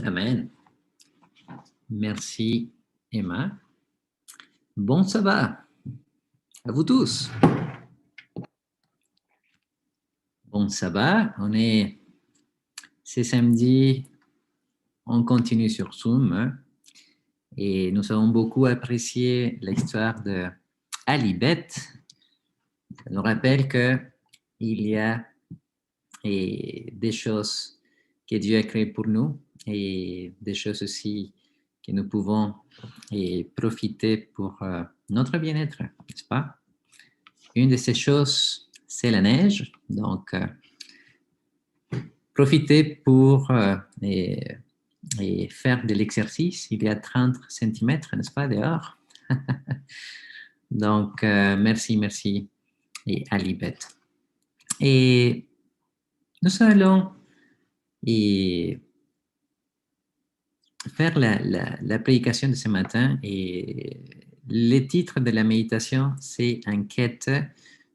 Amen. Merci, Emma. Bon sabbat à vous tous. Bon sabbat. C'est samedi, on continue sur Zoom et nous avons beaucoup apprécié l'histoire de Alibet. Ça nous rappelle qu'il y a des choses que Dieu a créées pour nous et des choses aussi que nous pouvons profiter pour notre bien-être, n'est-ce pas? Une de ces choses, c'est la neige. Donc, profitez pour faire de l'exercice. Il y a 30 cm, n'est-ce pas, dehors? Donc, merci, et Alibet. Et nous allons faire la prédication de ce matin. Et le titre de la méditation, c'est « En quête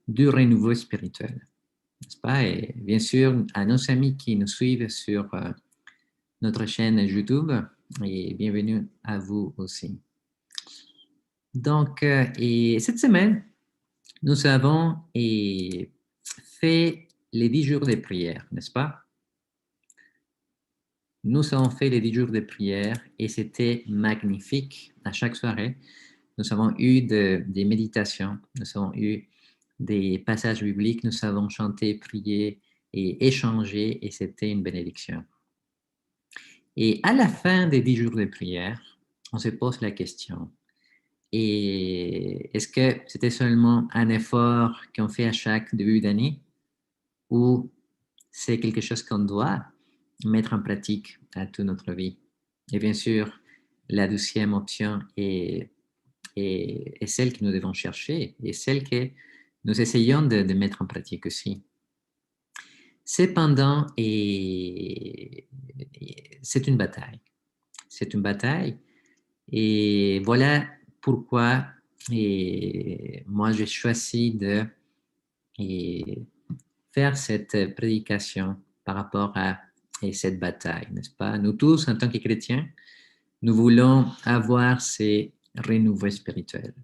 du renouveau spirituel ». N'est-ce pas? Et bien sûr, à nos amis qui nous suivent sur notre chaîne YouTube, et bienvenue à vous aussi. Donc, cette semaine, nous avons fait les 10 jours de prière, n'est-ce pas? Nous avons fait les 10 jours de prière et c'était magnifique. À chaque soirée, nous avons eu des méditations, nous avons eu des passages bibliques, nous avons chanté, prié et échangé et c'était une bénédiction. Et à la fin des 10 jours de prière, on se pose la question, et est-ce que c'était seulement un effort qu'on fait à chaque début d'année ou c'est quelque chose qu'on doit mettre en pratique à toute notre vie? Et bien sûr, la deuxième option est celle que nous devons chercher et celle que nous essayons de mettre en pratique aussi. Cependant, c'est une bataille. C'est une bataille et voilà pourquoi moi j'ai choisi de faire cette prédication par rapport à cette bataille, n'est-ce pas? Nous tous, en tant que chrétiens, nous voulons avoir ces renouveaux spirituels.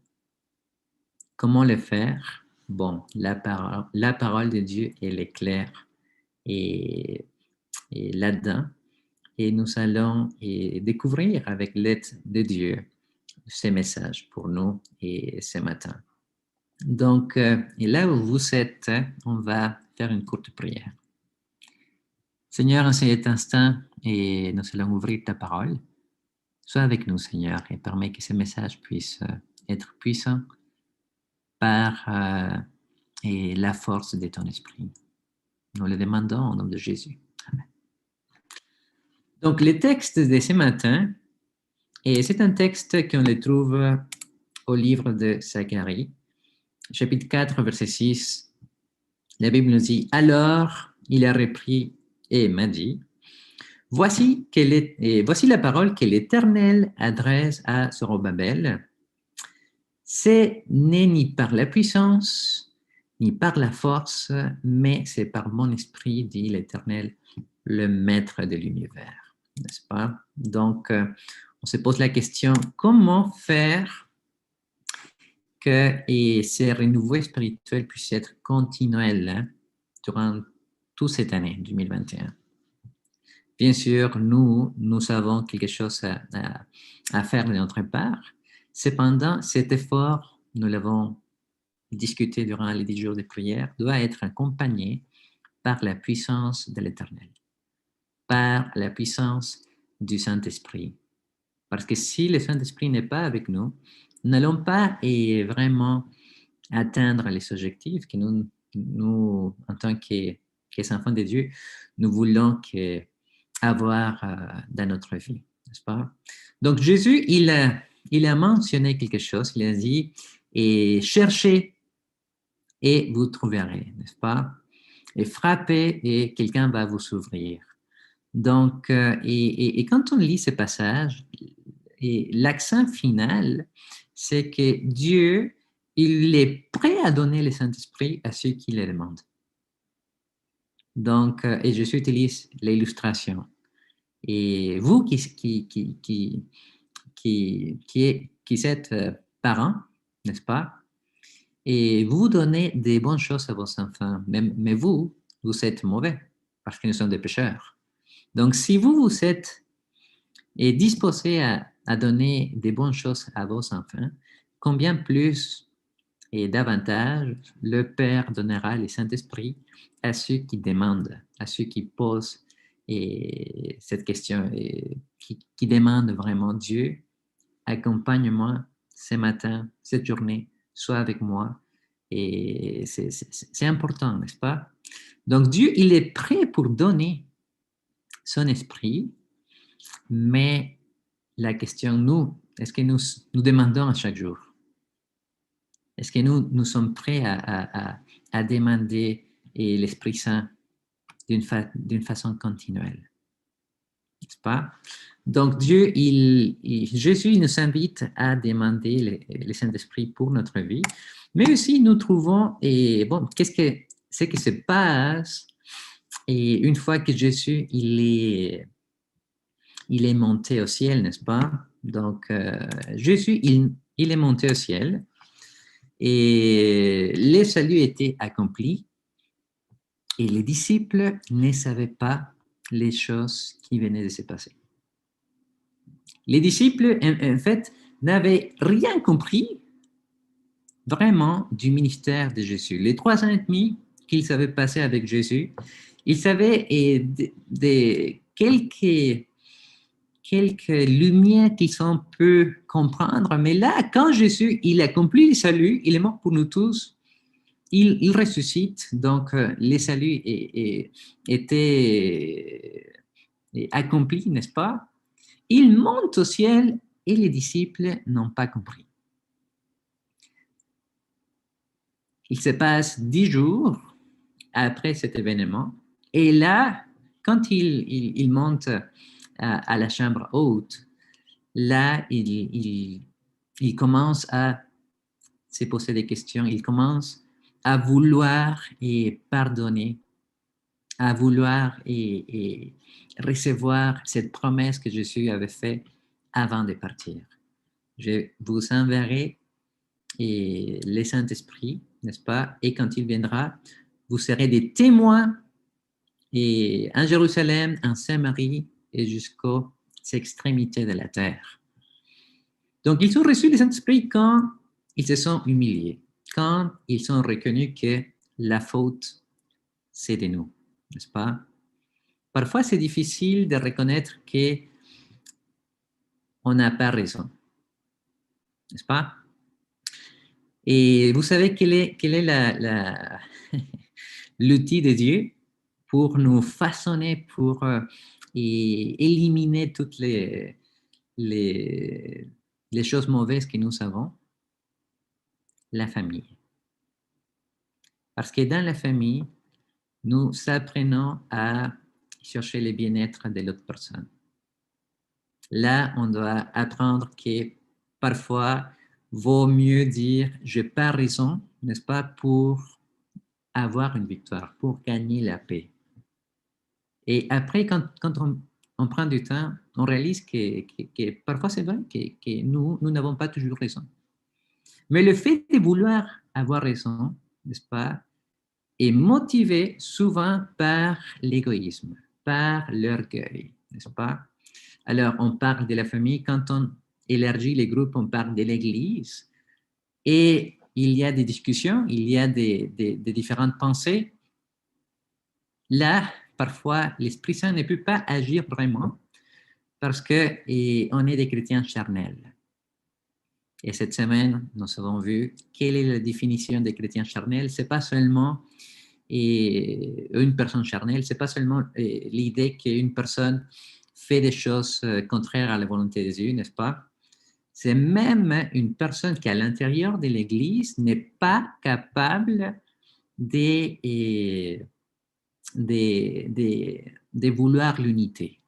Comment le faire? Bon, la parole de Dieu, elle est claire et là-dedans. Et nous allons découvrir avec l'aide de Dieu ces messages pour nous et ce matin. Donc, et là où vous êtes, on va faire une courte prière. Seigneur, en cet instant, et nous allons ouvrir ta parole. Sois avec nous, Seigneur, et permets que ces messages puissent être puissants par la force de ton esprit. Nous le demandons au nom de Jésus. Amen. Donc, le texte de ce matin, et c'est un texte qu'on le trouve au livre de Zacharie, chapitre 4, verset 6. La Bible nous dit, « Alors, il a repris et m'a dit, voici la parole que l'Éternel adresse à Zorobabel. Ce n'est ni par la puissance, ni par la force, mais c'est par mon esprit, dit l'Éternel, le Maître de l'univers. » N'est-ce pas? Donc, on se pose la question, comment faire que ces renouveaux spirituels puissent être continuels durant toute cette année 2021? Bien sûr, nous avons quelque chose à faire de notre part. Cependant, cet effort, nous l'avons discuté durant les 10 jours de prière, doit être accompagné par la puissance de l'Éternel, par la puissance du Saint-Esprit. Parce que si le Saint-Esprit n'est pas avec nous, nous n'allons pas vraiment atteindre les objectifs que nous en tant qu'enfants de Dieu, nous voulons avoir dans notre vie, n'est-ce pas? Donc, Jésus, il a mentionné quelque chose, il a dit, et cherchez et vous trouverez, n'est-ce pas? Et frappez et quelqu'un va vous s'ouvrir. Donc, et quand on lit ce passage, l'accent final, c'est que Dieu, il est prêt à donner le Saint-Esprit à ceux qui le demandent. Donc, et Jésus utilise l'illustration. Et vous qui êtes parents, n'est-ce pas? Et vous donnez des bonnes choses à vos enfants, mais vous êtes mauvais parce que nous sommes des pécheurs. Donc, si vous êtes disposés à donner des bonnes choses à vos enfants, combien plus et davantage le Père donnera le Saint-Esprit à ceux qui demandent, à ceux qui posent cette question, et qui demandent vraiment Dieu, accompagne-moi ce matin, cette journée, sois avec moi. Et c'est important, n'est-ce pas? Donc Dieu, il est prêt pour donner son esprit, mais la question, nous, est-ce que nous demandons à chaque jour? Est-ce que nous sommes prêts à demander l'Esprit Saint d'une façon continuelle? N'est-ce pas? Donc Dieu, Jésus nous invite à demander le Saint-Esprit pour notre vie, mais aussi nous trouvons, et bon, ce qui se passe, et une fois que Jésus, il est monté au ciel, n'est-ce pas? Donc Jésus, il est monté au ciel, et le salut était accompli, et les disciples ne savaient pas les choses qui venaient de se passer. Les disciples, en fait, n'avaient rien compris vraiment du ministère de Jésus. Les 3 ans et demi qu'ils avaient passé avec Jésus, ils savaient quelques lumières qu'ils ont pu comprendre, mais là, quand Jésus, il accomplit le salut, il est mort pour nous tous, il ressuscite, donc le salut était accompli, n'est-ce pas? Il monte au ciel et les disciples n'ont pas compris. Il se passe 10 jours après cet événement, et là, quand il monte à la chambre haute, là, il commence à se poser des questions, il commence à vouloir pardonner, à vouloir recevoir cette promesse que Jésus avait faite avant de partir. Je vous enverrai le Saint-Esprit, n'est-ce pas? Et quand il viendra, vous serez des témoins en Jérusalem, en Samarie et jusqu'aux extrémités de la terre. Donc, ils ont reçu le Saint-Esprit quand ils se sont humiliés, quand ils ont reconnu que la faute, c'est de nous, n'est-ce pas? Parfois, c'est difficile de reconnaître qu'on n'a pas raison, n'est-ce pas? Et vous savez quel est l'outil de Dieu pour nous façonner, pour éliminer toutes les choses mauvaises que nous avons? La famille. Parce que dans la famille, nous apprenons à chercher le bien-être de l'autre personne. Là, on doit apprendre que parfois, vaut mieux dire « j'ai pas raison », n'est-ce pas, pour avoir une victoire, pour gagner la paix. Et après, quand on prend du temps, on réalise que parfois c'est vrai que nous n'avons pas toujours raison. Mais le fait de vouloir avoir raison, n'est-ce pas, est motivé souvent par l'égoïsme, par l'orgueil, n'est-ce pas? Alors, on parle de la famille, quand on élargit les groupes, on parle de l'Église, et il y a des discussions, il y a des différentes pensées. Là, parfois, l'Esprit Saint ne peut pas agir vraiment parce qu'on est des chrétiens charnels. Et cette semaine, nous avons vu quelle est la définition des chrétiens charnels. Ce n'est pas seulement une personne charnelle, ce n'est pas seulement l'idée qu'une personne fait des choses contraires à la volonté de Dieu, n'est-ce pas? C'est même une personne qui, à l'intérieur de l'Église, n'est pas capable de vouloir l'unité.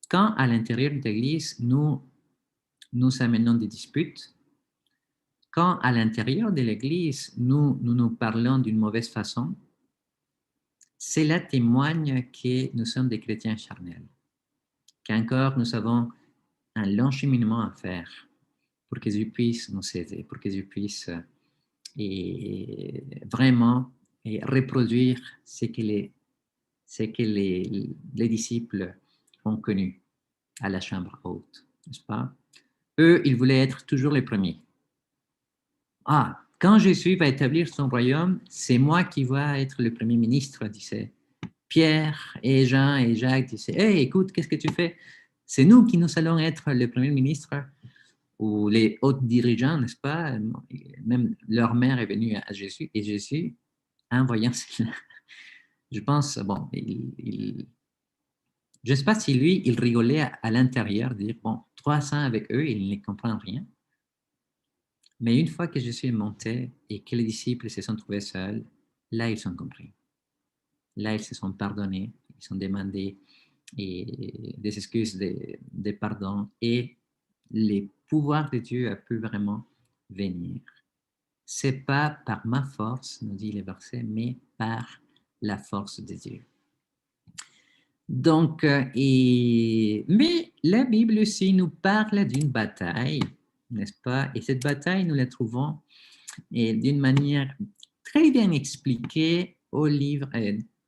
Quand, à l'intérieur de l'Église, nous amenons des disputes, quand, à l'intérieur de l'Église, nous parlons d'une mauvaise façon, cela témoigne que nous sommes des chrétiens charnels, qu'encore nous avons un long cheminement à faire pour que Dieu puisse nous aider, pour que Dieu puisse vraiment reproduire ce que les disciples ont connu à la chambre haute, n'est-ce pas? Eux, ils voulaient être toujours les premiers. Ah, quand Jésus va établir son royaume, c'est moi qui vais être le premier ministre, disait Pierre et Jean et Jacques disaient, hey, écoute, qu'est-ce que tu fais? C'est nous qui nous allons être le premier ministre ou les hauts dirigeants, n'est-ce pas? Même leur mère est venue à Jésus et Jésus, en voyant cela, je pense, bon, je ne sais pas si lui, il rigolait à l'intérieur, dire, bon, 300 avec eux, il ne comprend rien. Mais une fois que Jésus est monté et que les disciples se sont trouvés seuls, là, ils ont compris. Là, ils se sont pardonnés, ils ont demandé des excuses, des pardons, et le pouvoir de Dieu a pu vraiment venir. C'est pas par ma force, nous dit le verset, mais par la force de Dieu. Donc, mais la Bible aussi nous parle d'une bataille, n'est-ce pas? Et cette bataille, nous la trouvons d'une manière très bien expliquée au livre,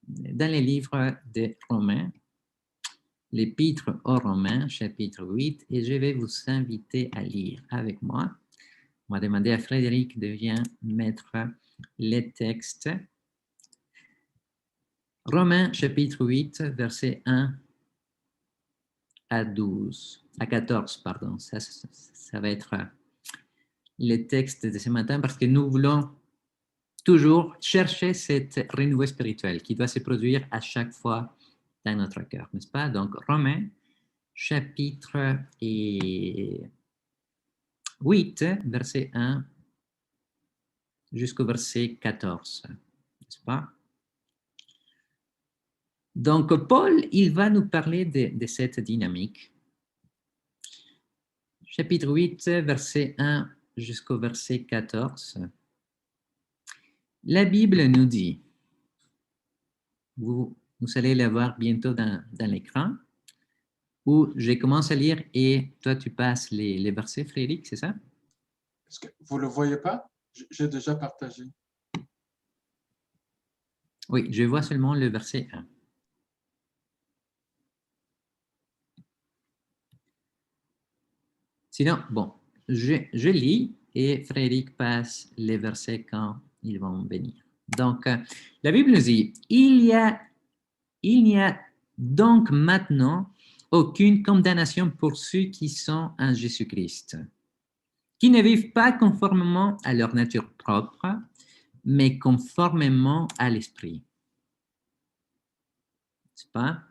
dans les livres de Romains, l'Épître aux Romains, chapitre 8, et je vais vous inviter à lire avec moi. On va demander à Frédéric de bien mettre les textes. Romains, chapitre 8, versets 1 à 12, à 14, pardon. Ça va être les textes de ce matin parce que nous voulons toujours chercher cette renouveau spirituel qui doit se produire à chaque fois dans notre cœur, n'est-ce pas? Donc, Romains, chapitre 8, verset 1 jusqu'au verset 14, n'est-ce pas? Donc, Paul, il va nous parler de cette dynamique. Chapitre 8, verset 1 jusqu'au verset 14. La Bible nous dit, vous allez la voir bientôt dans l'écran, où je commence à lire et toi, tu passes les versets, Frédéric, c'est ça? Est-ce que vous ne le voyez pas? J'ai déjà partagé. Oui, je vois seulement le verset 1. Sinon, bon, je lis et Frédéric passe les versets quand ils vont venir. Donc, la Bible nous dit, il n'y a donc maintenant aucune condamnation pour ceux qui sont en Jésus-Christ, qui ne vivent pas conformément à leur nature propre, mais conformément à l'Esprit. N'est-ce pas?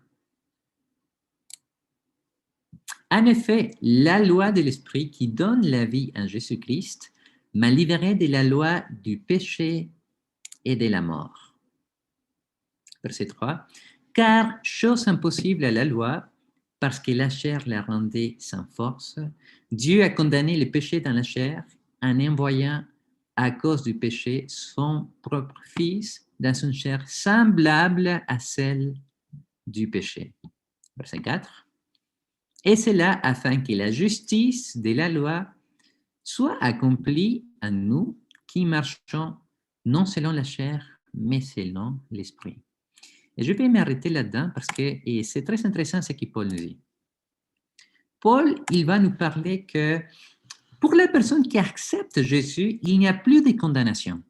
En effet, la loi de l'Esprit qui donne la vie en Jésus-Christ m'a libéré de la loi du péché et de la mort. Verset 3. Car chose impossible à la loi, parce que la chair la rendait sans force, Dieu a condamné le péché dans la chair en envoyant à cause du péché son propre Fils dans une chair semblable à celle du péché. Verset 4. Et c'est là afin que la justice de la loi soit accomplie en nous qui marchons non selon la chair, mais selon l'esprit. Et je vais m'arrêter là-dedans parce que c'est très intéressant ce que Paul nous dit. Paul, il va nous parler que pour la personne qui accepte Jésus, il n'y a plus de condamnation,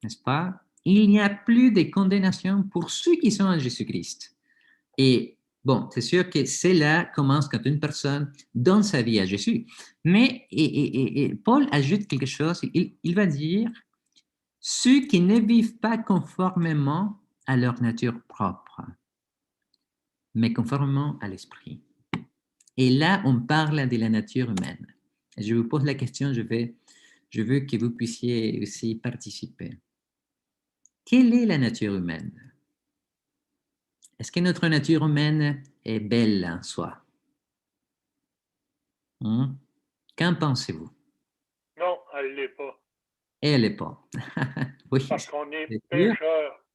n'est-ce pas? Il n'y a plus de condamnation pour ceux qui sont en Jésus-Christ. Et bon, c'est sûr que cela commence quand une personne donne sa vie à Jésus. Mais Paul ajoute quelque chose, il va dire, ceux qui ne vivent pas conformément à leur nature propre, mais conformément à l'esprit. Et là, on parle de la nature humaine. Je vous pose la question, je veux que vous puissiez aussi participer. Quelle est la nature humaine? Est-ce que notre nature humaine est belle en soi? Qu'en pensez-vous? Non, elle ne l'est pas. Elle n'est pas. Oui, Parce qu'on est c'est sûr. pécheur.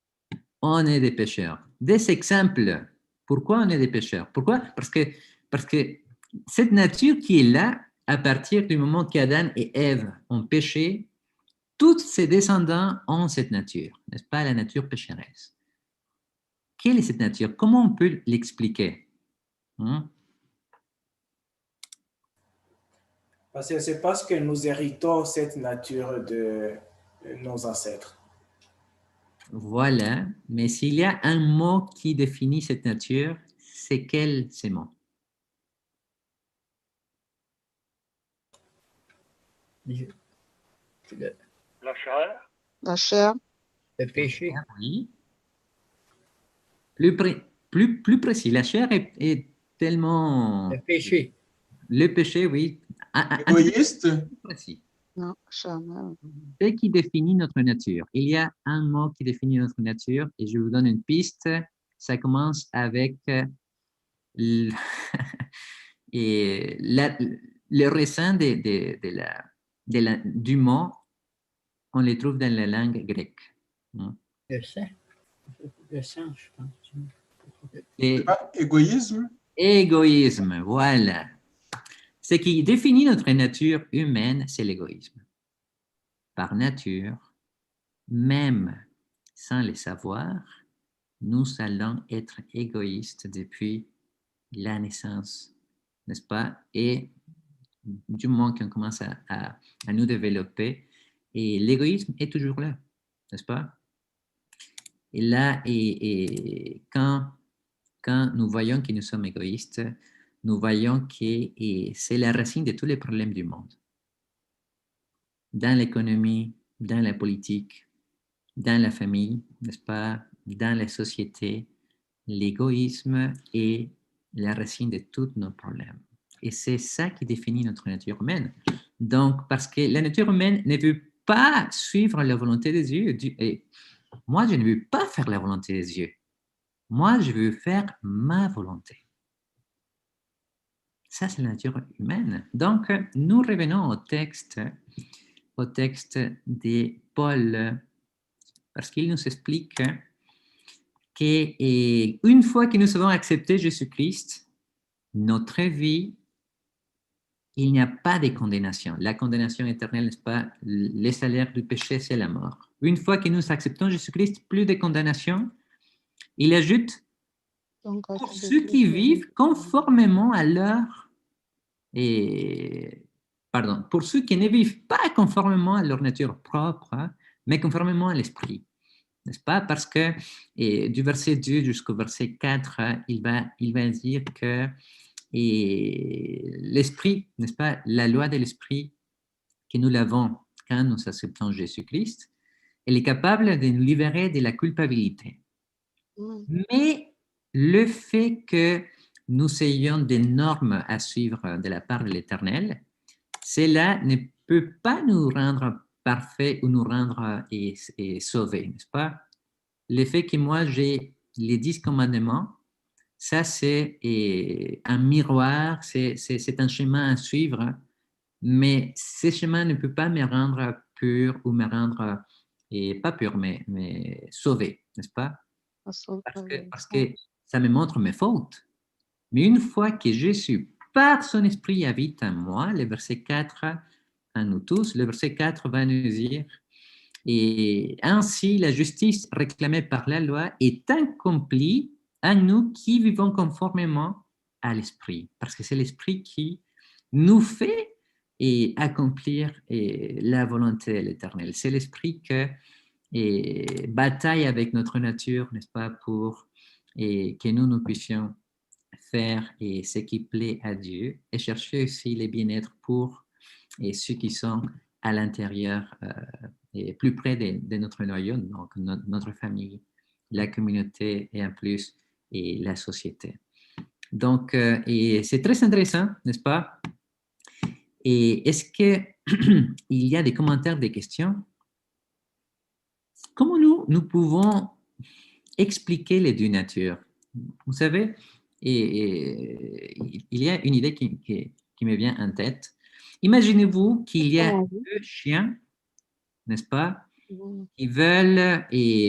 on est des pécheurs. Des exemples. Pourquoi on est des pécheurs? Pourquoi? Parce que cette nature qui est là, à partir du moment qu'Adam et Ève ont péché, tous ses descendants ont cette nature, n'est-ce pas, la nature pécheresse. Quelle est cette nature? Comment on peut l'expliquer? Parce que c'est parce que nous héritons cette nature de nos ancêtres. Voilà, mais s'il y a un mot qui définit cette nature, c'est quel ce mot? La chair. La chair. Le péché. Oui. Plus précis, la chair est tellement... Le péché. Le péché, oui. Égoïste. Plus précis. Non, charnel. Ce qui définit notre nature. Il y a un mot qui définit notre nature et je vous donne une piste. Ça commence avec et le raisin du mot, on les trouve dans la langue grecque. Le sang. Le sang, je pense. C'est pas égoïsme? Égoïsme, voilà. Ce qui définit notre nature humaine, c'est l'égoïsme. Par nature, même sans le savoir, nous allons être égoïstes depuis la naissance, n'est-ce pas? Et du moment qu'on commence à nous développer, et l'égoïsme est toujours là, n'est-ce pas? Et là, et quand nous voyons que nous sommes égoïstes, nous voyons que c'est la racine de tous les problèmes du monde. Dans l'économie, dans la politique, dans la famille, n'est-ce pas? Dans la société, l'égoïsme est la racine de tous nos problèmes. Et c'est ça qui définit notre nature humaine. Donc, parce que la nature humaine ne veut pas suivre la volonté des dieux. Et moi, je ne veux pas faire la volonté des dieux. Moi, je veux faire ma volonté. Ça, c'est la nature humaine. Donc, nous revenons au texte de Paul, parce qu'il nous explique qu'une fois que nous avons accepté Jésus-Christ, notre vie, il n'y a pas de condamnation. La condamnation éternelle, n'est-ce pas? Le salaire du péché, c'est la mort. Une fois que nous acceptons Jésus-Christ, plus de condamnation. Il ajoute, pour ceux qui vivent conformément à leur... pour ceux qui ne vivent pas conformément à leur nature propre, mais conformément à l'esprit. N'est-ce pas? Parce que du verset 2 jusqu'au verset 4, il va dire que l'esprit, n'est-ce pas? La loi de l'esprit que nous l'avons quand nous acceptons Jésus-Christ, elle est capable de nous libérer de la culpabilité. Mais le fait que nous ayons des normes à suivre de la part de l'Éternel, cela ne peut pas nous rendre parfaits ou nous rendre sauvés, n'est-ce pas? Le fait que moi j'ai les 10 commandements, ça c'est un miroir, c'est un chemin à suivre, mais ce chemin ne peut pas me rendre pur ou me rendre, pas pur, mais sauvé, n'est-ce pas? Parce que ça me montre mes fautes. Mais une fois que Jésus, par son esprit, habite en moi, le verset 4, à nous tous, le verset 4 va nous dire, et ainsi la justice réclamée par la loi est accomplie en nous qui vivons conformément à l'esprit. Parce que c'est l'esprit qui nous fait accomplir la volonté de l'Éternel. C'est l'esprit qui bataille avec notre nature, n'est-ce pas, pour que nous puissions faire ce qui plaît à Dieu et chercher aussi les bien-être pour ceux qui sont à l'intérieur et plus près de notre noyau, donc notre famille, la communauté et en plus la société. Donc, c'est très intéressant, n'est-ce pas? Et est-ce qu'il y a des commentaires, des questions? Comment nous pouvons expliquer les deux natures? Vous savez, il y a une idée qui me vient en tête. Imaginez-vous qu'il y a deux chiens, n'est-ce pas? qui veulent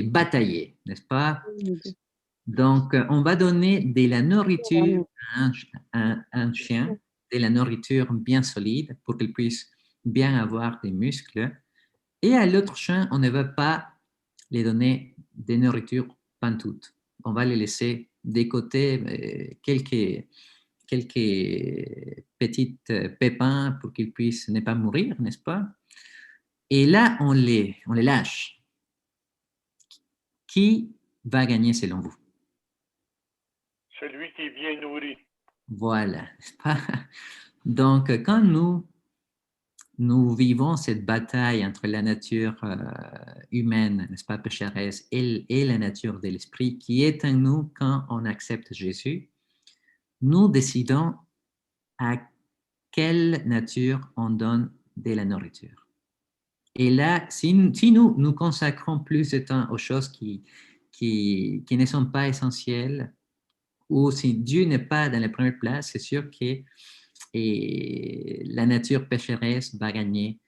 batailler, n'est-ce pas? Donc, on va donner de la nourriture à un chien, de la nourriture bien solide pour qu'il puisse bien avoir des muscles. Et à l'autre chien, on ne va pas les donner des nourritures pantoutes. On va les laisser de côté quelques petites pépins pour qu'ils puissent ne pas mourir, n'est-ce pas? Et là, on les lâche. Qui va gagner selon vous? Celui qui est bien nourri. Voilà, n'est-ce pas? Donc, quand nous vivons cette bataille entre la nature humaine, n'est-ce pas, pécheresse, et la nature de l'esprit qui est en nous quand on accepte Jésus, nous décidons à quelle nature on donne de la nourriture. Et là, si nous consacrons plus de temps aux choses qui ne sont pas essentielles, ou si Dieu n'est pas dans la première place, c'est sûr que la nature pécheresse va gagner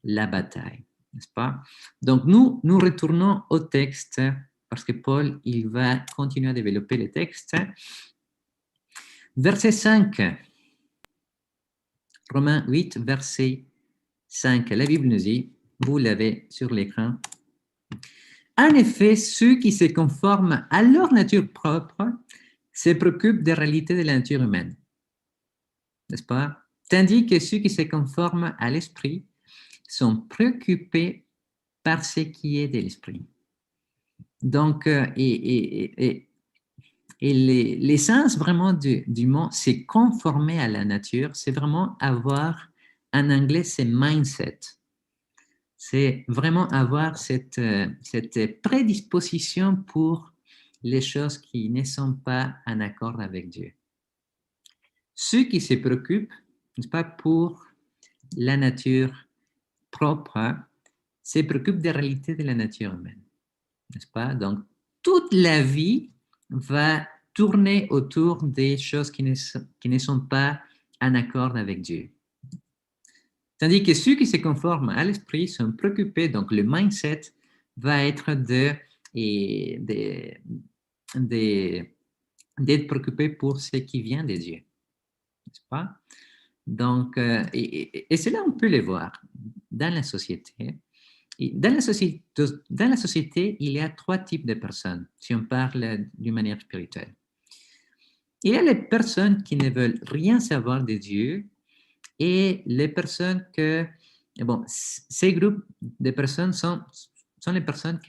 la bataille, n'est-ce pas? Donc, nous retournons au texte parce que Paul, il va continuer à développer le texte. Verset 5, Romains 8, verset 5, la Bible nous dit, vous l'avez sur l'écran, en effet, ceux qui se conforment à leur nature propre se préoccupent des réalités de la nature humaine, n'est-ce pas? Tandis que ceux qui se conforment à l'esprit sont préoccupés par ce qui est de l'esprit. Donc, l'essence vraiment du mot, c'est conformer à la nature, c'est vraiment avoir, en anglais, c'est mindset. C'est vraiment avoir cette prédisposition pour les choses qui ne sont pas en accord avec Dieu. Ceux qui se préoccupent, n'est-ce pas, pour la nature propre, se préoccupent des réalités de la nature humaine, n'est-ce pas? Donc, toute la vie va tourner autour des choses qui ne sont pas en accord avec Dieu. Tandis que ceux qui se conforment à l'esprit sont préoccupés, donc le mindset va être d'être préoccupé pour ce qui vient de Dieu, n'est-ce pas? Donc, et cela, on peut le voir dans la société. Dans la société, il y a 3 types de personnes, si on parle d'une manière spirituelle. Il y a les personnes qui ne veulent rien savoir de Dieu et les personnes ces groupes de personnes sont les personnes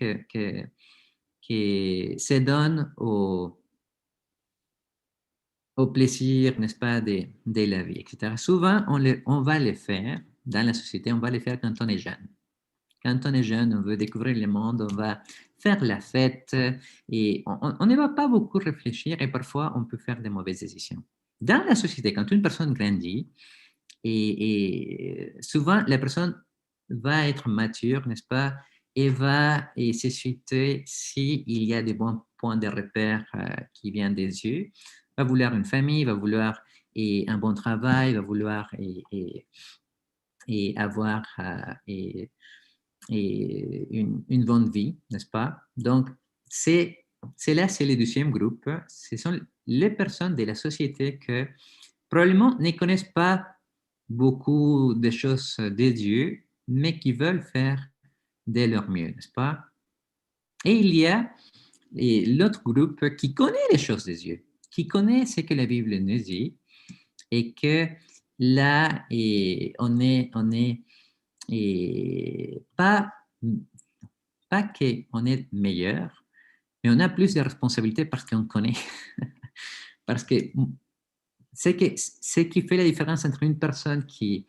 qui se donnent au plaisir, n'est-ce pas, de la vie, etc. Souvent, on va les faire dans la société, on va les faire quand on est jeune. Quand on est jeune, on veut découvrir le monde, on va faire la fête et on ne va pas beaucoup réfléchir et parfois on peut faire de mauvaises décisions. Dans la société, quand une personne grandit, et souvent la personne va être mature, n'est-ce pas, et va s'essuyer s'il y a des bons points de repère qui viennent des yeux, va vouloir une famille, va vouloir un bon travail, va vouloir avoir une bonne vie, n'est-ce pas? Donc, c'est le deuxième groupe. Ce sont les personnes de la société qui probablement ne connaissent pas beaucoup de choses de Dieu, mais qui veulent faire de leur mieux, n'est-ce pas? Et il y a l'autre groupe qui connaît les choses de Dieu, qui connaît ce que la Bible nous dit, et que là, on est pas qu'on est meilleur, mais on a plus de responsabilités parce qu'on connaît. Parce que ce qui fait la différence entre une personne qui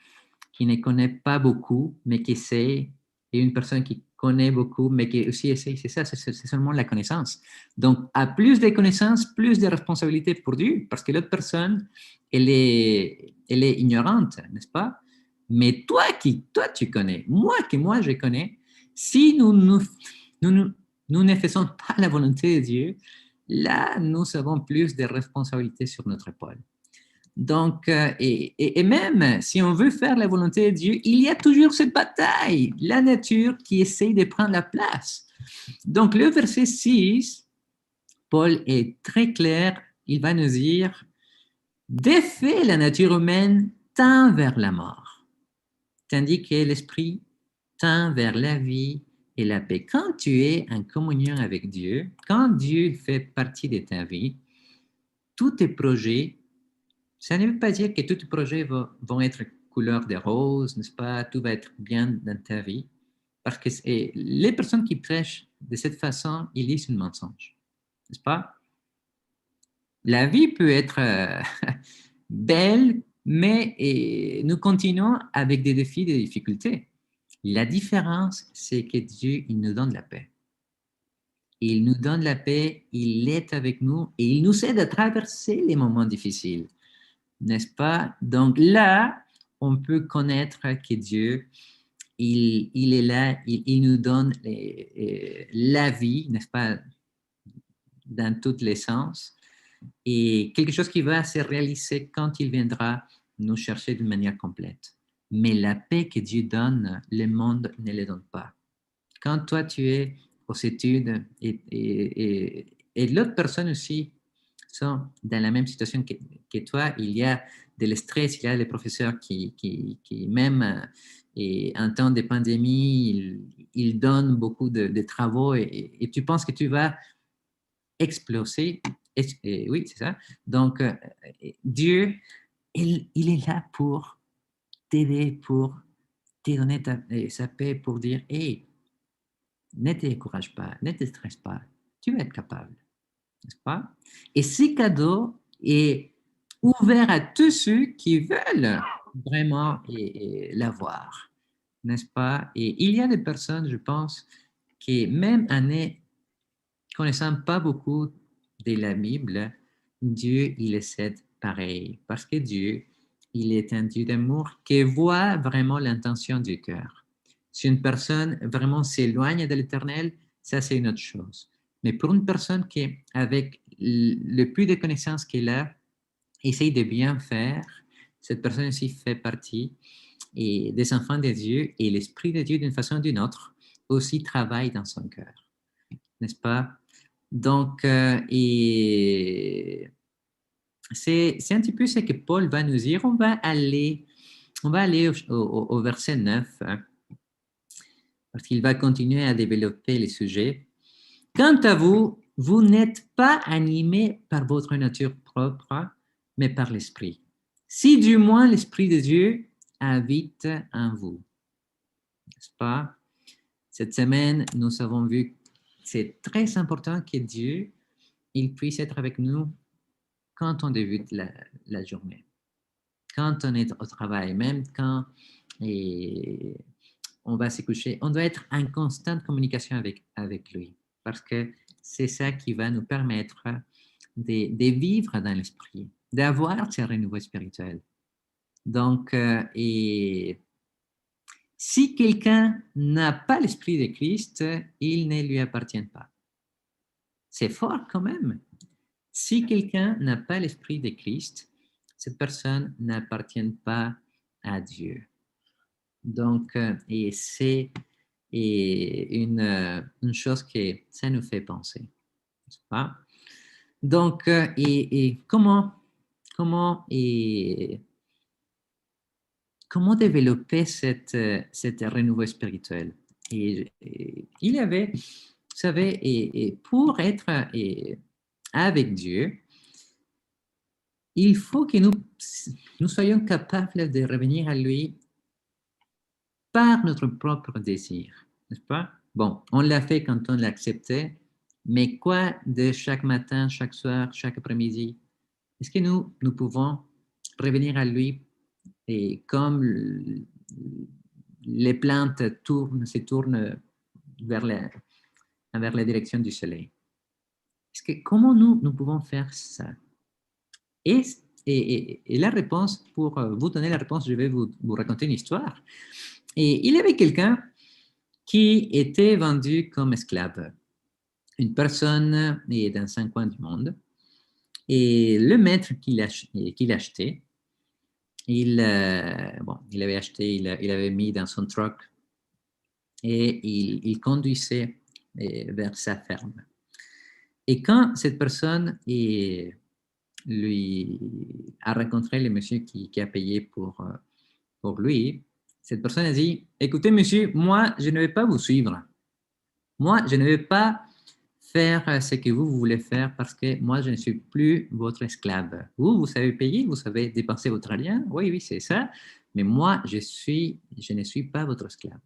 ne connaît pas beaucoup, mais qui sait, et une personne qui connaît beaucoup, mais qui aussi essaie, c'est ça, c'est seulement la connaissance. Donc, à plus de connaissances, plus de responsabilités pour Dieu, parce que l'autre personne, elle est ignorante, n'est-ce pas? Mais toi, tu connais, moi, je connais, si nous ne faisons pas la volonté de Dieu, là, nous avons plus de responsabilités sur notre épaule. Donc, et même si on veut faire la volonté de Dieu, il y a toujours cette bataille, la nature qui essaye de prendre la place. Donc, le verset 6, Paul est très clair, il va nous dire, de fait, la nature humaine tend vers la mort, tandis que l'esprit tend vers la vie et la paix. Quand tu es en communion avec Dieu, quand Dieu fait partie de ta vie, tous tes projets, ça ne veut pas dire que tous tes projets vont être couleur de rose, n'est-ce pas? Tout va être bien dans ta vie. Parce que les personnes qui prêchent de cette façon, ils disent un mensonge, n'est-ce pas? La vie peut être belle, mais nous continuons avec des défis, des difficultés. La différence, c'est que Dieu, il nous donne la paix. Il nous donne la paix, il est avec nous et il nous aide à traverser les moments difficiles, n'est-ce pas? Donc là, on peut connaître que Dieu, il est là, il nous donne la vie, n'est-ce pas, dans tous les sens, et quelque chose qui va se réaliser quand il viendra nous chercher d'une manière complète. Mais la paix que Dieu donne, le monde ne la donne pas. Quand toi, tu es aux études et l'autre personne aussi sont dans la même situation que toi, il y a de stress, il y a les professeurs qui même en temps de pandémie, ils donnent beaucoup de travaux et tu penses que tu vas exploser. Oui, c'est ça. Donc, Dieu, il est là pour t'aider, pour te donner sa paix, pour dire, hey, ne te décourage pas, ne te stresse pas, tu vas être capable, n'est-ce pas? Et ce cadeau est ouvert à tous ceux qui veulent vraiment l'avoir, n'est-ce pas? Et il y a des personnes, je pense, qui même en ne connaissant pas beaucoup de la Bible, Dieu, il est pareil, parce que Dieu, il est un Dieu d'amour qui voit vraiment l'intention du cœur. Si une personne vraiment s'éloigne de l'Éternel, ça c'est une autre chose. Mais pour une personne qui, avec le plus de connaissances qu'elle a, essaye de bien faire, cette personne aussi fait partie des enfants de Dieu et l'Esprit de Dieu d'une façon ou d'une autre aussi travaille dans son cœur, n'est-ce pas? Donc, c'est un petit peu ce que Paul va nous dire. On va aller au verset 9, hein, parce qu'il va continuer à développer les sujets. Quant à vous, vous n'êtes pas animés par votre nature propre, mais par l'Esprit. Si du moins l'Esprit de Dieu habite en vous. N'est-ce pas? Cette semaine, nous avons vu que c'est très important que Dieu il puisse être avec nous quand on débute la journée, quand on est au travail, même quand on va se coucher. On doit être en constante communication avec lui parce que c'est ça qui va nous permettre de vivre dans l'esprit, d'avoir ce renouveau spirituel. Donc, si quelqu'un n'a pas l'esprit de Christ, il ne lui appartient pas. C'est fort quand même. Si quelqu'un n'a pas l'esprit de Christ, cette personne n'appartient pas à Dieu. Donc, et c'est une chose que ça nous fait penser. N'est-ce pas? Donc, comment développer cette renouveau spirituel? Il y avait, vous savez, pour être avec Dieu, il faut que nous soyons capables de revenir à lui par notre propre désir, n'est-ce pas? Bon, on l'a fait quand on l'a accepté, mais quoi de chaque matin, chaque soir, chaque après-midi? Est-ce que nous pouvons revenir à lui et comme les plantes se tournent vers la direction du soleil? Comment nous pouvons faire ça? Et la réponse, pour vous donner la réponse, je vais vous raconter une histoire. Et il y avait quelqu'un qui était vendu comme esclave. Une personne est dans 5 coins du monde. Et le maître qui l'achetait, il avait acheté, il avait mis dans son truck et il conduisait vers sa ferme. Et quand cette personne lui a rencontré le monsieur qui a payé pour lui, cette personne a dit, écoutez monsieur, moi je ne vais pas vous suivre. Moi je ne vais pas faire ce que vous voulez faire parce que moi je ne suis plus votre esclave. Vous savez payer, vous savez dépenser votre argent, oui, oui, c'est ça, mais moi je ne suis pas votre esclave.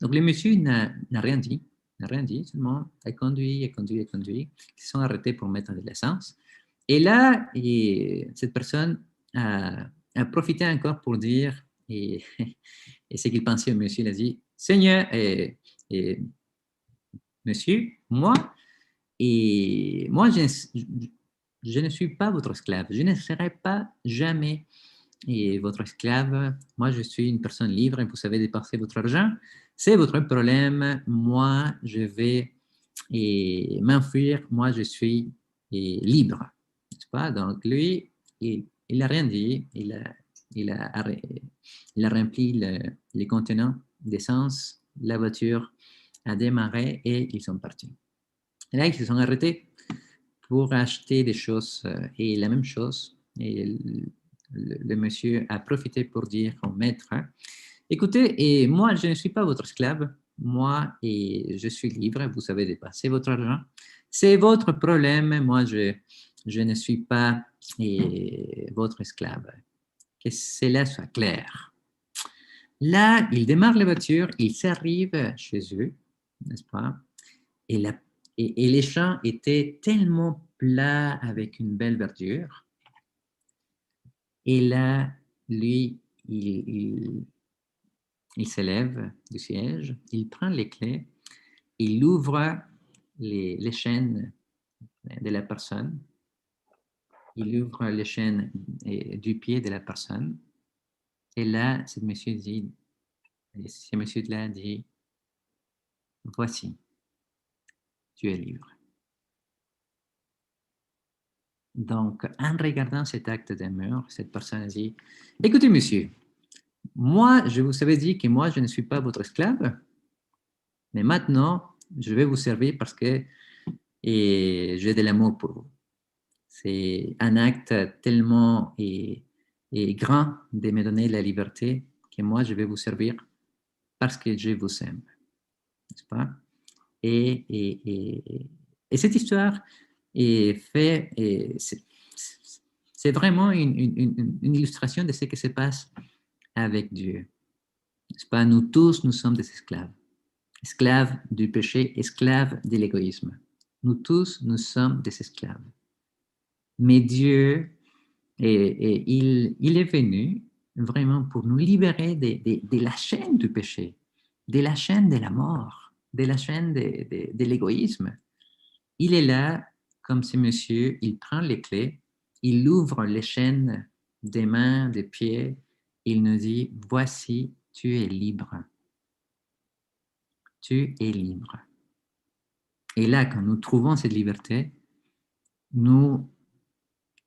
Donc le monsieur n'a rien dit, seulement a conduit. Ils se sont arrêtés pour mettre de l'essence. Et là, cette personne a profité encore pour dire, et ce qu'il pensait au monsieur, il a dit, Seigneur, monsieur, moi, je ne suis pas votre esclave. Je ne serai pas jamais votre esclave. Moi, je suis une personne libre et vous savez dépenser votre argent. C'est votre problème. Moi, je vais m'enfuir. Moi, je suis libre. N'est-ce pas? Donc, lui, il n'a rien dit. Il a rempli les contenants d'essence. La voiture a démarré et ils sont partis. Et là, ils se sont arrêtés pour acheter des choses et la même chose. Et le monsieur a profité pour dire au maître, écoutez, moi, je ne suis pas votre esclave. Moi, je suis libre. Vous savez dépasser votre argent. C'est votre problème. Moi, je ne suis pas votre esclave. Que cela soit clair. Là, il démarre la voiture, il s'arrive chez eux, n'est-ce pas? Et les champs étaient tellement plats avec une belle verdure. Et là, lui, il s'élève du siège, il prend les clés, il ouvre les chaînes de la personne, il ouvre les chaînes du pied de la personne. Et là, ce monsieur-là dit, voici, tu es libre. Donc, en regardant cet acte d'amour, cette personne a dit, écoutez, monsieur, moi, je vous avais dit que moi, je ne suis pas votre esclave, mais maintenant, je vais vous servir parce que j'ai de l'amour pour vous. C'est un acte tellement grand de me donner la liberté que moi, je vais vous servir parce que je vous aime. N'est-ce pas? Et cette histoire c'est vraiment une illustration de ce qui se passe avec Dieu. N'est-ce pas? Nous tous, nous sommes des esclaves. Esclaves du péché, esclaves de l'égoïsme. Nous tous, nous sommes des esclaves. Mais Dieu, il est venu vraiment pour nous libérer de la chaîne du péché, de la chaîne de la mort, de la chaîne de l'égoïsme. Il est là, comme ce monsieur, il prend les clés, il ouvre les chaînes des mains, des pieds, il nous dit, voici, tu es libre. Tu es libre. Et là, quand nous trouvons cette liberté, nous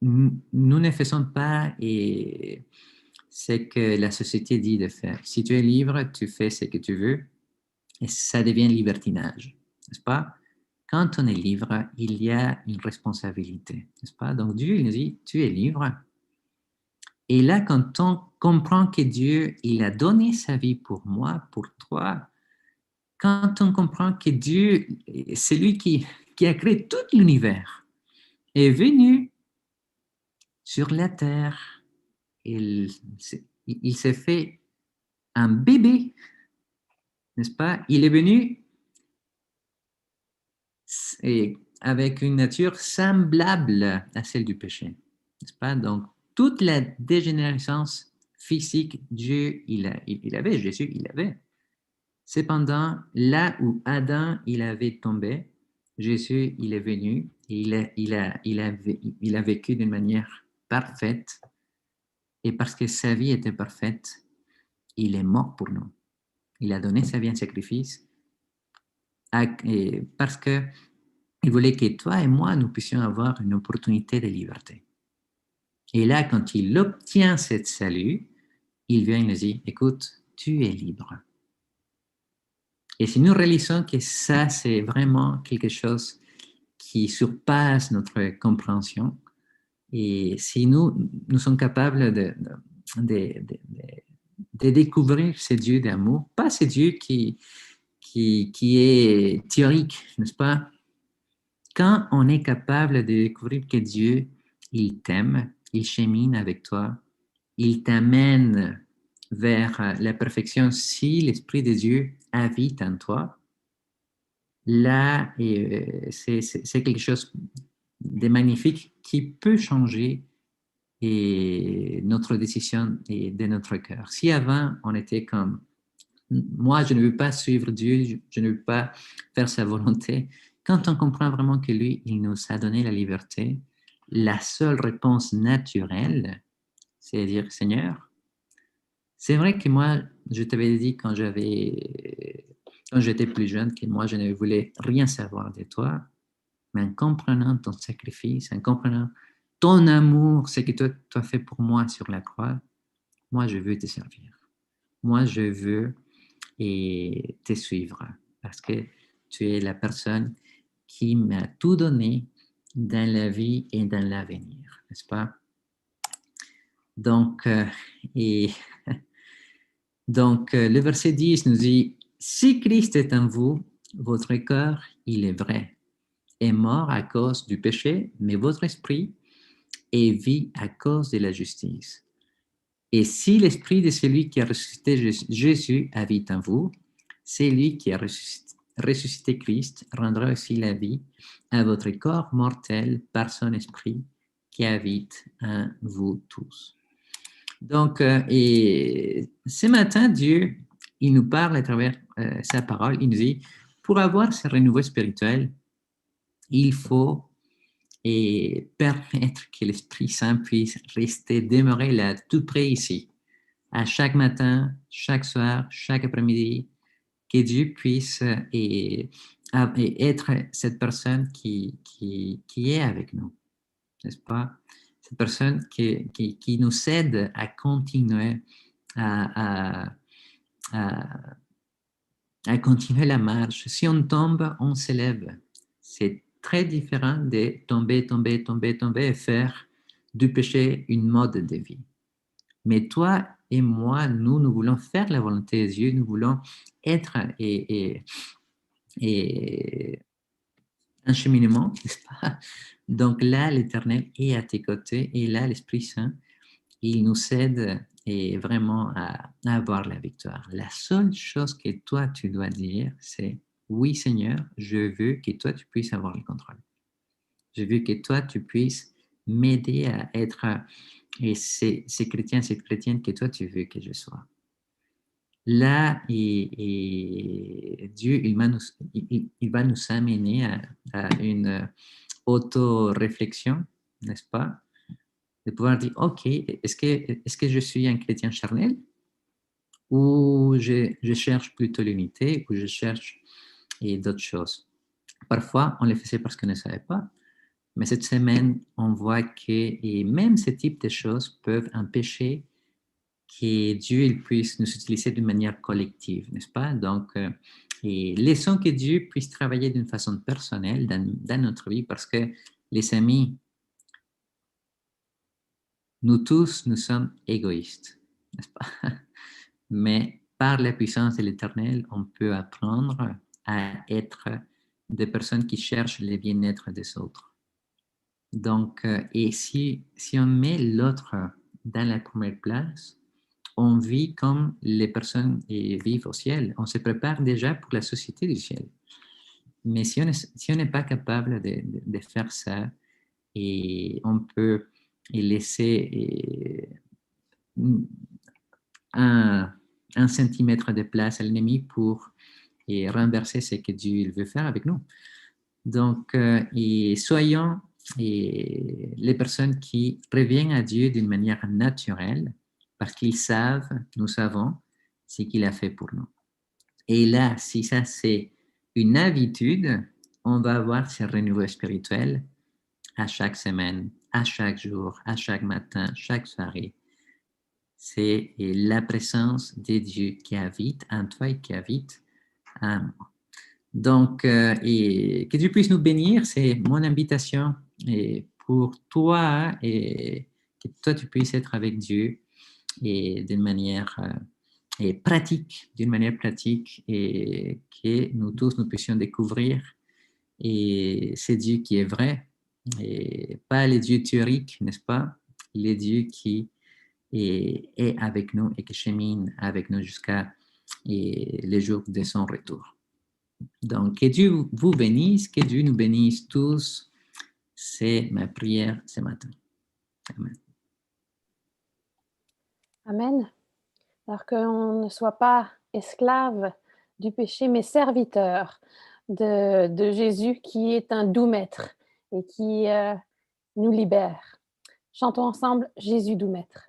ne faisons pas ce que la société dit de faire. Si tu es libre, tu fais ce que tu veux et ça devient libertinage, n'est-ce pas? Quand on est libre, il y a une responsabilité, n'est-ce pas? Donc Dieu, il nous dit, tu es libre. Et là, quand on comprend que Dieu, il a donné sa vie pour moi, pour toi, quand on comprend que Dieu, c'est lui qui a créé tout l'univers, est venu sur la terre, il s'est fait un bébé, n'est-ce pas? Il est venu avec une nature semblable à celle du péché, n'est-ce pas? Donc, toute la dégénérescence physique, Dieu, il avait, Jésus, il avait. Cependant, là où Adam, il avait tombé, Jésus, il est venu et il a vécu d'une manière parfaite. Et parce que sa vie était parfaite, il est mort pour nous. Il a donné sa vie en sacrifice parce qu'il voulait que toi et moi, nous puissions avoir une opportunité de liberté. Et là, quand il obtient cette salut, il vient et nous dit, écoute, tu es libre. Et si nous réalisons que ça, c'est vraiment quelque chose qui surpasse notre compréhension, et si nous sommes capables de découvrir ce Dieu d'amour, pas ce Dieu qui est théorique, n'est-ce pas? Quand on est capable de découvrir que Dieu, il t'aime, il chemine avec toi, il t'amène vers la perfection si l'Esprit de Dieu habite en toi, là, c'est quelque chose de magnifique qui peut changer notre décision de notre cœur. Si avant, on était comme, moi, je ne veux pas suivre Dieu, je ne veux pas faire sa volonté, quand on comprend vraiment que lui, il nous a donné la liberté, la seule réponse naturelle, c'est dire, Seigneur, c'est vrai que moi, je t'avais dit quand j'étais plus jeune que moi, je ne voulais rien savoir de toi, mais en comprenant ton sacrifice, en comprenant ton amour, ce que toi, tu as fait pour moi sur la croix, moi, je veux te servir. Moi, je veux te suivre parce que tu es la personne qui m'a tout donné dans la vie et dans l'avenir, n'est-ce pas? Donc, le verset 10 nous dit, si Christ est en vous, votre cœur, il est vrai, est mort à cause du péché, mais votre esprit est vie à cause de la justice. Et si l'esprit de celui qui a ressuscité Jésus habite en vous, c'est lui qui a ressuscité Christ rendra aussi la vie à votre corps mortel par son esprit qui habite en vous tous. Donc, et ce matin, Dieu, il nous parle à travers sa parole, il nous dit, pour avoir ce renouveau spirituel, il faut permettre que l'Esprit Saint puisse rester, demeurer là, tout près ici, à chaque matin, chaque soir, chaque après-midi, que Dieu puisse être cette personne qui est avec nous, n'est-ce pas? Cette personne qui nous aide à continuer à continuer la marche. Si on tombe, on s'élève. C'est très différent de tomber et faire du péché une mode de vie. Mais toi et moi, nous voulons faire la volonté de Dieu, nous voulons être un cheminement, n'est-ce pas? Donc là, l'Éternel est à tes côtés et là, l'Esprit Saint, il nous aide et vraiment à avoir la victoire. La seule chose que toi, tu dois dire, c'est oui, Seigneur, je veux que toi, tu puisses avoir le contrôle. Je veux que toi, tu puisses m'aider à être ces chrétiens, cette chrétienne que toi, tu veux que je sois. Là, Dieu, il va nous amener à une auto-réflexion, n'est-ce pas? De pouvoir dire, OK, est-ce que je suis un chrétien charnel ou je cherche plutôt l'unité ou je cherche d'autres choses? Parfois, on les faisait parce qu'on ne savait pas, mais cette semaine, on voit que même ce type de choses peuvent empêcher que Dieu il puisse nous utiliser d'une manière collective, n'est-ce pas? Donc, laissons que Dieu puisse travailler d'une façon personnelle dans notre vie parce que, les amis, nous tous, nous sommes égoïstes, n'est-ce pas? Mais par la puissance de l'Éternel, on peut apprendre à être des personnes qui cherchent le bien-être des autres. Donc, et si on met l'autre dans la première place, on vit comme les personnes vivent au ciel. On se prépare déjà pour la société du ciel. Mais si on n'est pas capable de faire ça, et on peut laisser un centimètre de place à l'ennemi pour renverser ce que Dieu veut faire avec nous. Donc, soyons les personnes qui reviennent à Dieu d'une manière naturelle parce qu'ils savent, nous savons ce qu'il a fait pour nous. Et là, si ça c'est une habitude, on va avoir ce renouveau spirituel à chaque semaine, à chaque jour, à chaque matin, chaque soirée. C'est la présence de Dieu qui habite en toi et qui habite en moi. Donc, et que Dieu puisse nous bénir, c'est mon invitation et pour toi et que toi tu puisses être avec Dieu et d'une manière pratique, et que nous tous nous puissions découvrir et c'est Dieu qui est vrai et pas les dieux théoriques, n'est-ce pas? Les dieux qui est avec nous et qui chemine avec nous jusqu'à les jours de son retour. Donc, que Dieu vous bénisse, que Dieu nous bénisse tous. C'est ma prière ce matin. Amen. Amen. Alors qu'on ne soit pas esclave du péché, mais serviteur de Jésus qui est un doux maître et qui nous libère. Chantons ensemble Jésus doux maître.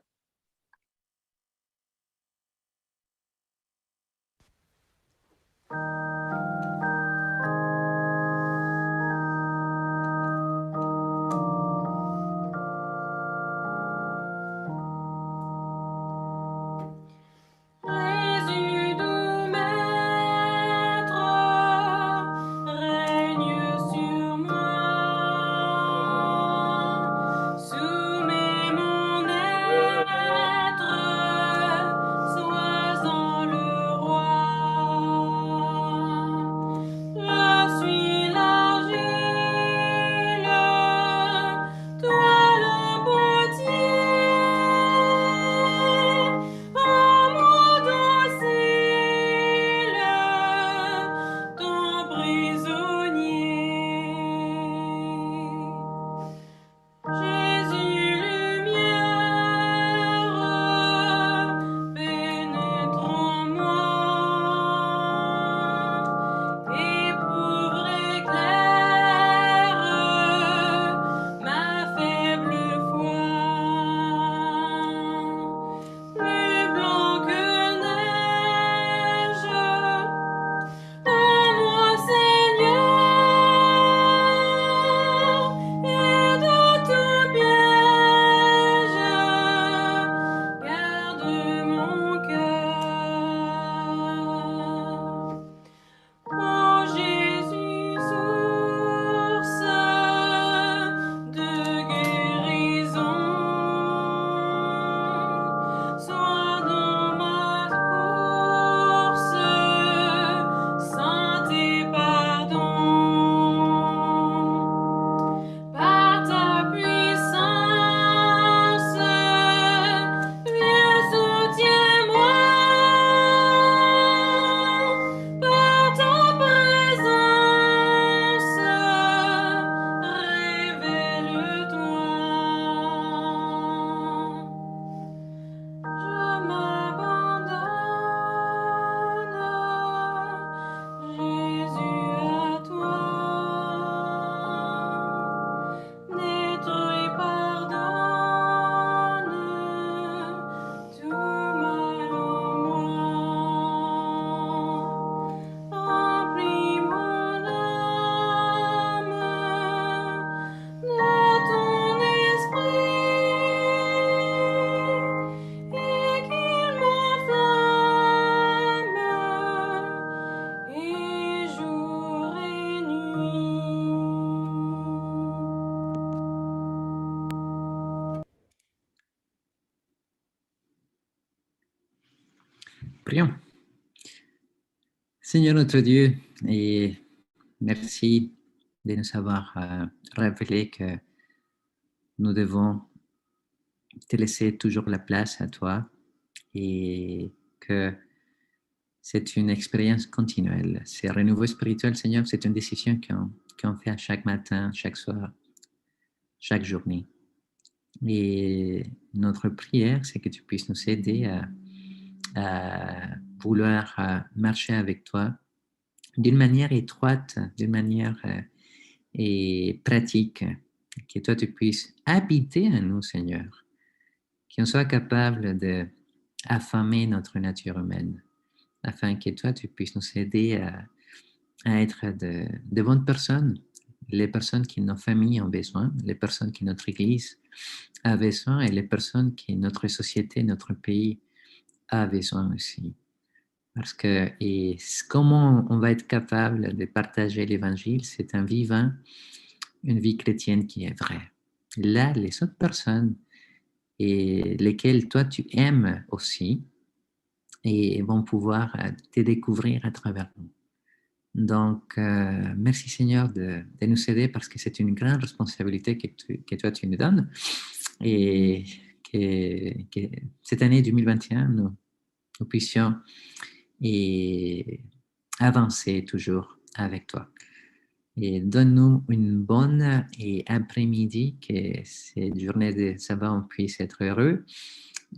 Prions. Seigneur notre Dieu, et merci de nous avoir révélé que nous devons te laisser toujours la place à toi et que c'est une expérience continuelle. C'est renouveau spirituel, Seigneur, c'est une décision qu'on fait à chaque matin, chaque soir, chaque journée. Et notre prière, c'est que tu puisses nous aider à vouloir marcher avec toi d'une manière étroite, d'une manière et pratique, que toi tu puisses habiter en nous, Seigneur, qu'on soit capable d'affamer notre nature humaine, afin que toi tu puisses nous aider à être de bonnes personnes, les personnes qui nos familles ont besoin, les personnes qui notre Église a besoin et les personnes qui notre société, notre pays a besoin aussi. Parce que et comment on va être capable de partager l'Évangile, c'est en vivant une vie chrétienne qui est vraie. Là, les autres personnes et lesquelles toi tu aimes aussi et vont pouvoir te découvrir à travers nous. Donc, merci Seigneur de nous aider parce que c'est une grande responsabilité que toi tu nous donnes et que cette année 2021, nous puissions avancer toujours avec toi. Et donne-nous une bonne après-midi, que cette journée de sabbat, on puisse être heureux,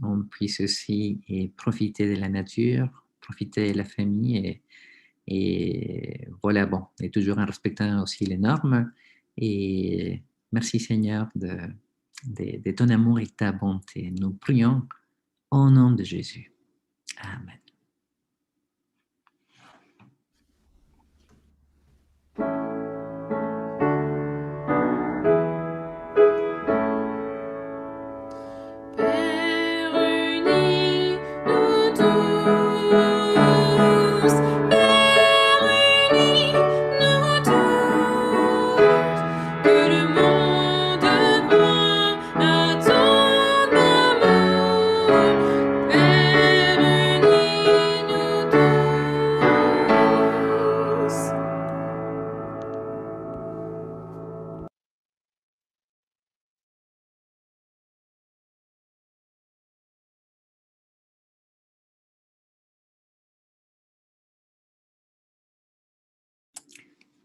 on puisse aussi profiter de la nature, profiter de la famille et voilà, bon, et toujours en respectant aussi les normes. Et merci Seigneur de ton amour et ta bonté. Nous prions au nom de Jésus. Amen.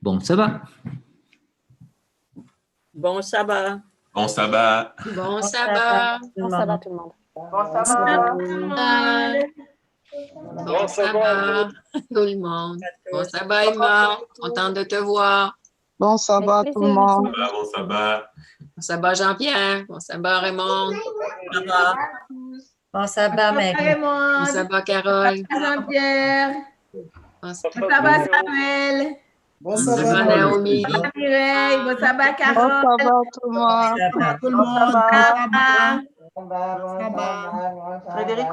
Bon sabbat. Bon sabbat. Bon sabbat. Bon sabbat. Bon sabbat tout le monde. Bon sabbat. Bon sabbat tout le monde. Bon sabbat Emma, content de te voir. Bon sabbat Avec tout le plaisir, monde. merci. Bon sabbat. Bon sabbat Jean-Pierre. Bon sabbat Raymond. Bon sabbat, Meg. Bon sabbat Carole. Jean-Pierre. Bon Bon sabbat, Samuel. Bon sabbat sabbat. Naomi. Mireille. Bon sabbat, Bon Carole. sabbat tout le monde. Sabbat. Tout le monde. Bon sabbat. Bon sabbat. Frédéric.